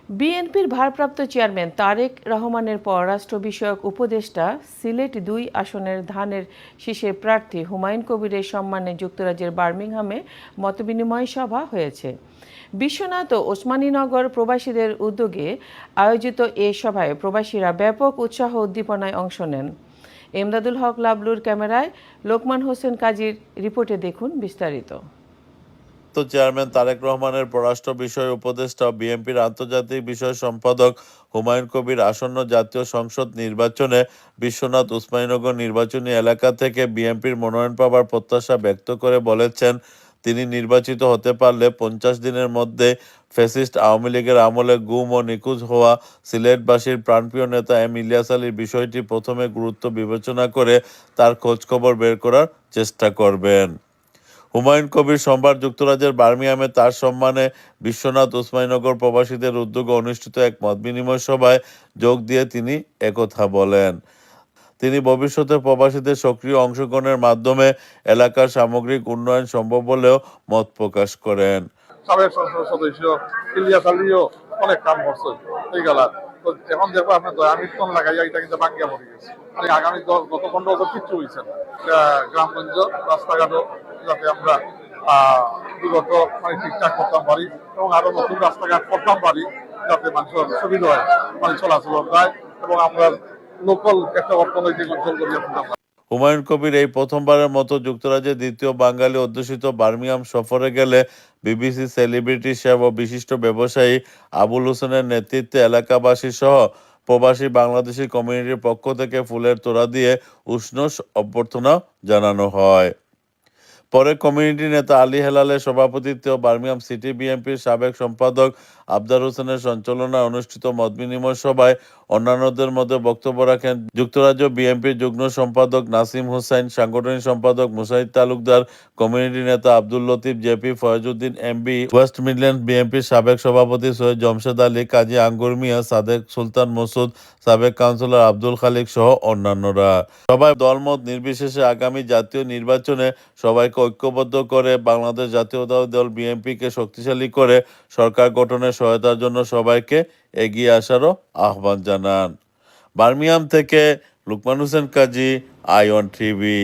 বিএনপির ভারপ্রাপ্ত চেয়ারম্যান তারেক রহমানের পররাষ্ট্র বিষয়ক উপদেষ্টা সিলেট-২ আসনের ধানের শীষের প্রার্থী হুমায়ুন কবিরের সম্মানে যুক্তরাজ্যের বার্মিংহামে মতবিনিময় সভা হয়েছে। বিশ্বনাথ ও ওসমানীনগর প্রবাসীদের উদ্যোগে আয়োজিত এ সভায় প্রবাসীরা ব্যাপক উৎসাহ উদ্দীপনায় অংশ নেন। এমদাদুল হক লাবলুর ক্যামেরায় লোকমান হোসেন কাজীর রিপোর্টে দেখুন বিস্তারিত। চেয়ারম্যান তারেক রহমানের পররাষ্ট্র বিষয় উপদেষ্টা ও বিএনপির আন্তর্জাতিক বিষয় সম্পাদক হুমায়ুন কবির আসন্ন জাতীয় সংসদ নির্বাচনে বিশ্বনাথ ওসমানীনগর নির্বাচনী এলাকা থেকে বিএনপির মনোনয়ন পাওয়ার প্রত্যাশা ব্যক্ত করে বলেছেন, তিনি নির্বাচিত হতে পারলে 50 দিনের মধ্যে ফ্যাসিস্ট আওয়ামী লীগের আমলে গুম ও নিখোঁজ হওয়া সিলেটবাসীর প্রাণপ্রিয় নেতা এম ইলিয়াস আলীর বিষয়টি প্রথমে গুরুত্ব বিবেচনা করে তার খোঁজখবর বের করার চেষ্টা করবেন। হুমায়ুন কবির সোমবার যুক্তরাজ্যের বার্মিংহামে তার সম্মানে বিশ্বনাথ ওসমানীনগর প্রবাসীদের উদ্যোগে অনুষ্ঠিত এক মতবিনিময় সভায় যোগ দিয়ে তিনি একথা বলেন। তিনি ভবিষ্যতে প্রবাসীদের সক্রিয় অংশগ্রহণের মাধ্যমে এলাকার সামগ্রিক উন্নয়ন সম্ভব বলেও মত প্রকাশ করেন। সাবেক সংসদ সদস্য ইলিয়াস আলীও অনেক কাম করছে এই গেলা। তো এখন দেখো আপনার আমি কোন লাগাই এটা কিন্তু বাঙ্গিয়া পড়ে গেছে। মানে আগামী গত 15 বছর কিচ্ছু হয়েছে না। গ্রামগঞ্জ রাস্তাঘাটও যাতে আমরা বিগত মানে ঠিকঠাক করতাম পারি এবং আরো নতুন রাস্তাঘাট করতাম পারি যাতে মানুষের সুবিধা হয়, মানে চলাচল হয় এবং আমরা লোকাল একটা অর্থনৈতিক অঞ্চল করিয়া তুলতাম। হুমায়ুন কবির এই প্রথমবারের মতো যুক্তরাজ্যের দ্বিতীয় বাঙালি অধ্যুষিত বার্মিংহাম সফরে গেলে বিবিসি সেলিব্রিটি শেফ ও বিশিষ্ট ব্যবসায়ী আবুল হোসেনের নেতৃত্বে এলাকাবাসী সহ প্রবাসী বাংলাদেশি কমিউনিটির পক্ষ থেকে ফুলের তোড়া দিয়ে উষ্ণ অভ্যর্থনা জানানো হয়। পরে কমিউনিটি নেতা আলী হেলালের সভাপতিত্বে ও বার্মিংহাম সিটি বিএনপির সাবেক সম্পাদক আবদার হোসেনের সঞ্চালনায় অনুষ্ঠিত মতবিনিময় সভায় অন্যান্যদের মধ্যে বক্তব্য রাখেন যুক্তরাজ্য বিএনপির যুগ্ম সম্পাদক নাসিম হোসাইন, সাংগঠনিক সম্পাদক মুসাইদ তালুকদার, কমিউনিটি নেতা Abdul Latif JP, Faizuddin MB, West Midland বিএনপির সাবেক সভাপতি সৈয়দ জমশেদ আলী, কাজী আঙ্গুর মিয়া, সাদেক সুলতান মসুদ, সাবেক কাউন্সিলর আব্দুল খালিক সহ অন্যান্যরা। সবাই দলমত নির্বিশেষে আগামী জাতীয় নির্বাচনে সবাইকে ঐক্যবদ্ধ করে বাংলাদেশ জাতীয়তাবাদী দল বিএনপিকে শক্তিশালী করে সরকার গঠনে সহায়তার জন্য সবাইকে এগিয়ে আসারও আহ্বান জানান। বার্মিংহাম থেকে লোকমান হোসেন কাজী, আই-1 টিভি।